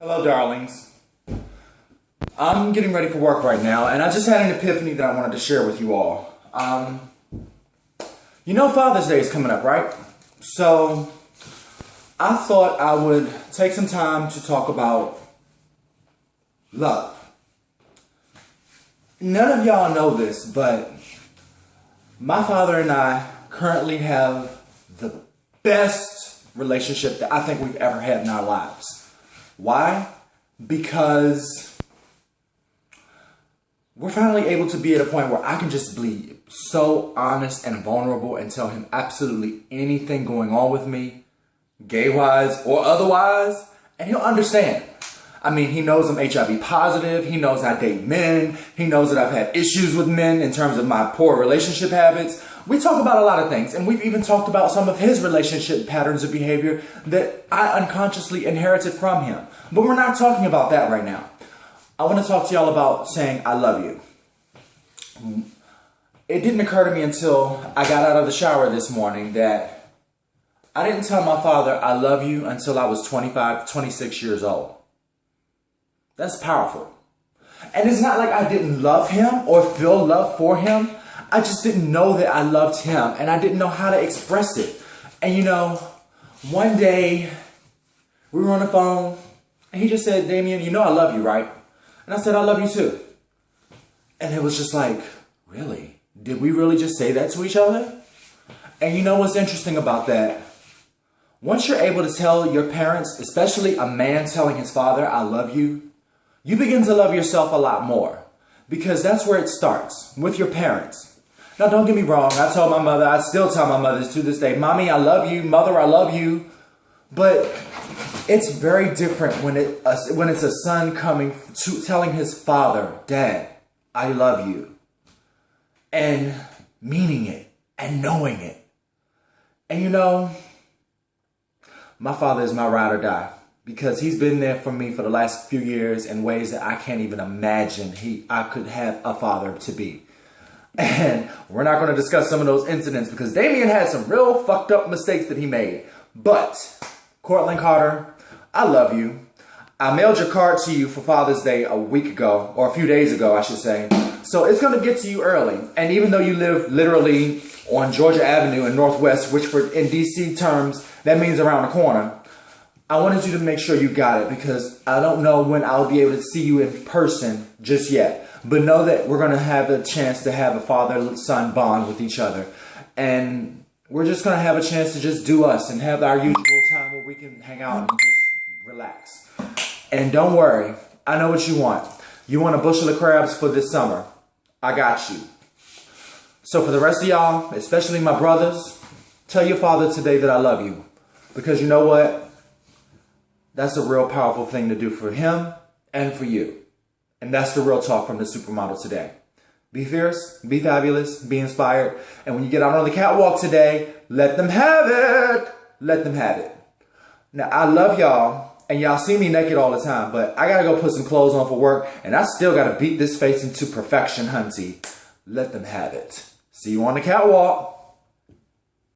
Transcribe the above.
Hello, darlings. I'm getting ready for work right now, and I just had an epiphany that I wanted to share with you all. You know Father's Day is coming up, right? So, I thought I would take some time to talk about love. None of y'all know this, but my father and I currently have the best relationship that I think we've ever had in our lives. Why? Because we're finally able to be at a point where I can just be so honest and vulnerable and tell him absolutely anything going on with me, gay-wise or otherwise, and he'll understand. I mean, he knows I'm HIV positive, he knows I date men, he knows that I've had issues with men in terms of my poor relationship habits. We talk about a lot of things, and we've even talked about some of his relationship patterns of behavior that I unconsciously inherited from him. But we're not talking about that right now. I want to talk to y'all about saying I love you. It didn't occur to me until I got out of the shower this morning that I didn't tell my father I love you until I was 25, 26 years old. That's powerful. And it's not like I didn't love him or feel love for him. I just didn't know that I loved him, and I didn't know how to express it. And you know, one day we were on the phone and he just said, "Damien, you know I love you, right?" And I said, "I love you too." And it was just like, really? Did we really just say that to each other? And you know what's interesting about that? Once you're able to tell your parents, especially a man telling his father, "I love you," you begin to love yourself a lot more, because that's where it starts, with your parents. Now, don't get me wrong. I told my mother, I still tell my mothers to this day, "Mommy, I love you. Mother, I love you." But it's very different when it's a son coming to telling his father, "Dad, I love you," and meaning it and knowing it. And you know, my father is my ride or die, because he's been there for me for the last few years in ways that I can't even imagine I could have a father to be. And we're not going to discuss some of those incidents because Damien had some real fucked up mistakes that he made. But, Cortland Carter, I love you. I mailed your card to you for Father's Day a week ago, or a few days ago, I should say. So it's going to get to you early. And even though you live literally on Georgia Avenue in Northwest, which in DC terms, that means around the corner, I wanted you to make sure you got it, because I don't know when I'll be able to see you in person just yet. But know that we're going to have a chance to have a father-son bond with each other. And we're just going to have a chance to just do us and have our usual time where we can hang out and just relax. And don't worry, I know what you want. You want a bushel of crabs for this summer. I got you. So for the rest of y'all, especially my brothers, tell your father today that I love you. Because you know what? That's a real powerful thing to do for him and for you. And that's the real talk from the supermodel today. Be fierce, be fabulous, be inspired. And when you get out on the catwalk today, let them have it. Let them have it. Now, I love y'all, and y'all see me naked all the time, but I gotta go put some clothes on for work, and I still gotta beat this face into perfection, hunty. Let them have it. See you on the catwalk.